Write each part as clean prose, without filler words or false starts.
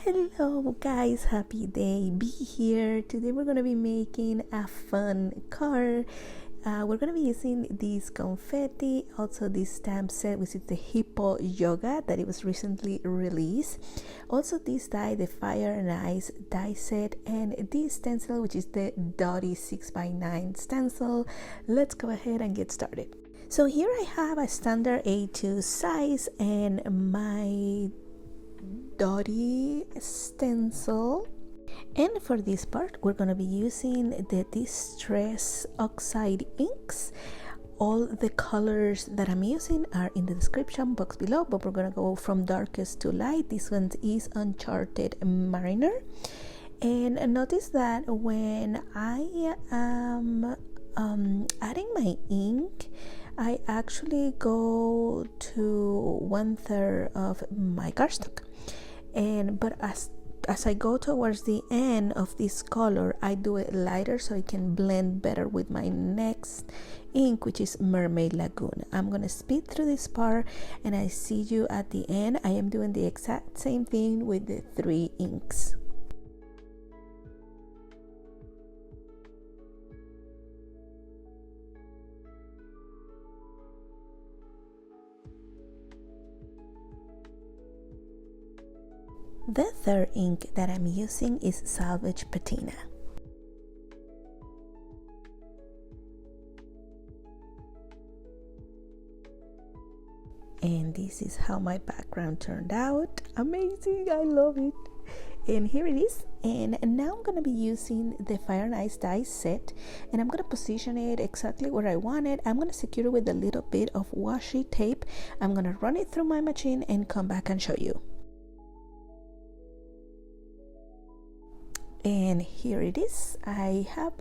Hello guys, happy day, be here. Today we're gonna be making a fun card. We're gonna be using this confetti, also this stamp set, which is the Hippo Yoga that it was recently released. Also this die, the Fire and Ice die set, and this stencil, which is the Dotty 6x9 stencil. Let's go ahead and get started. So here I have a standard A2 size and my Dotty stencil, and for this part we're going to be using the Distress Oxide inks. All the colors that I'm using are in the description box below, but we're going to go from darkest to light. This one is Uncharted Mariner, and notice that when I am adding my ink, I actually go to 1/3 of my cardstock, but as I go towards the end of this color, I do it lighter so it can blend better with my next ink, which is Mermaid Lagoon. I'm gonna speed through this part and I see you at the end. I am doing the exact same thing with the 3 inks. The third ink that I'm using is Salvaged Patina. And this is how my background turned out. Amazing, I love it. And here it is. And now I'm going to be using the Fire and Ice die set, and I'm going to position it exactly where I want it. I'm going to secure it with a little bit of washi tape. I'm going to run it through my machine and come back and show you. And here it is. I have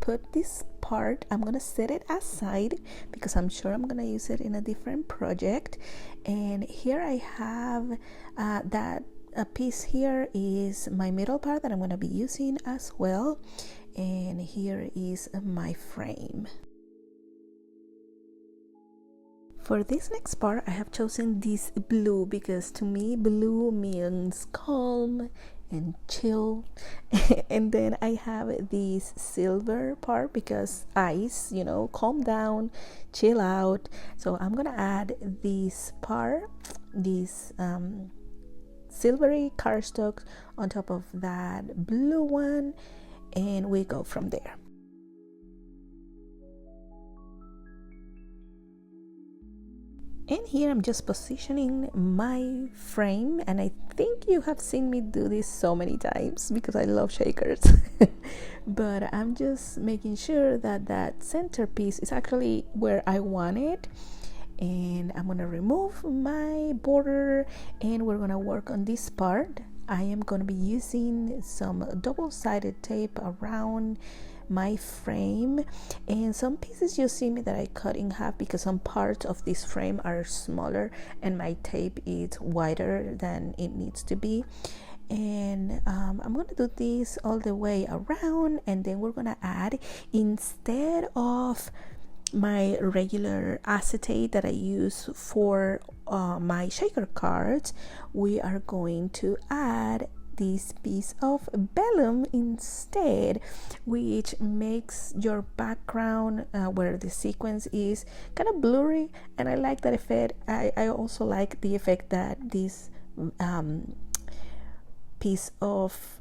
put this part, I'm gonna set it aside because I'm sure I'm gonna use it in a different project. And here I have that a piece here is my middle part that I'm gonna be using as well. And here is my frame. For this next part, I have chosen this blue because to me blue means calm and chill. And then I have this silver part because ice, calm down, chill out. So I'm gonna add this part, this silvery cardstock on top of that blue one, and we go from there. And here I'm just positioning my frame, and I think you have seen me do this so many times because I love shakers. But I'm just making sure that that centerpiece is actually where I want it. And I'm gonna remove my border and we're gonna work on this part. I am gonna be using some double-sided tape around my frame, and some pieces you see me that I cut in half because some parts of this frame are smaller and my tape is wider than it needs to be. And I'm gonna do this all the way around, and then we're gonna add, instead of my regular acetate that I use for my shaker cards, we are going to add this piece of vellum instead, which makes your background where the sequence is kind of blurry, and I like that effect. I also like the effect that this piece of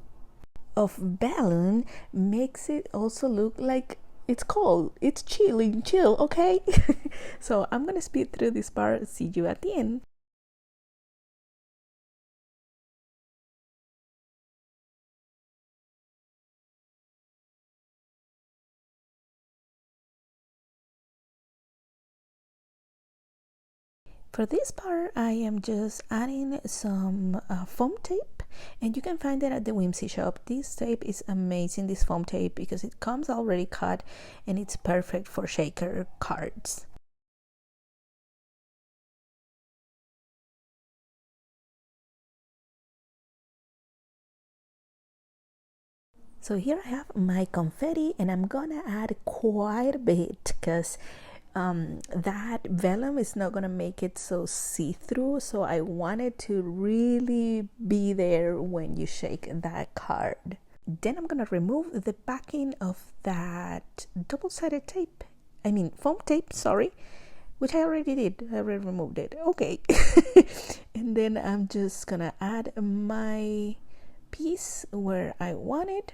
vellum makes it also look like it's cold, it's chill, okay? So I'm gonna speed through this part, see you at the end. For this part, I am just adding some foam tape, and you can find it at the Whimsy shop. This tape is amazing, this foam tape, because it comes already cut and it's perfect for shaker cards. So here I have my confetti, and I'm gonna add quite a bit because that vellum is not gonna make it so see-through, so I wanted to really be there when you shake that card. Then I'm gonna remove the backing of that double-sided tape, foam tape, sorry, which I already did. I already removed it. Okay. And then I'm just gonna add my piece where I want it.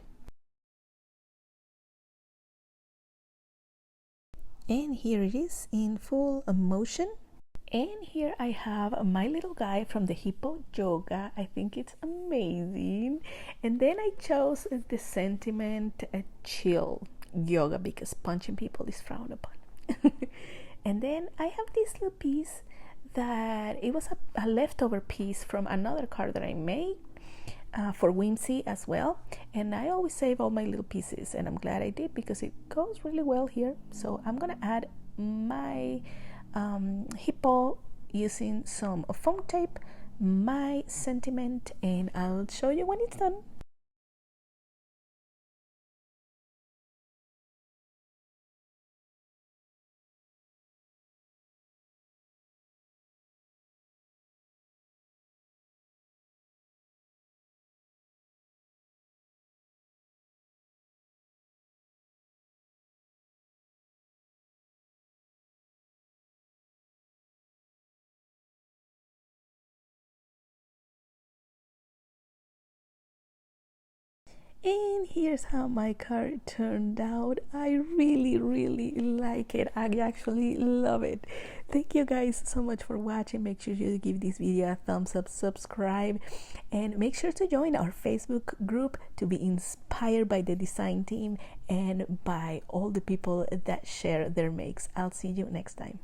And here it is in full motion. And here I have my little guy from the Hippo Yoga. I think it's amazing. And then I chose the sentiment chill yoga because punching people is frowned upon. And then I have this little piece that it was a leftover piece from another card that I made for Whimsy as well. And I always save all my little pieces, and I'm glad I did because it goes really well here. So I'm gonna add my hippo using some foam tape, my sentiment, and I'll show you when it's done. And here's how my card turned out. I really like it. I actually love it. Thank you guys so much for watching. Make sure you give this video a thumbs up, subscribe, and make sure to join our Facebook group to be inspired by the design team and by all the people that share their makes. I'll see you next time.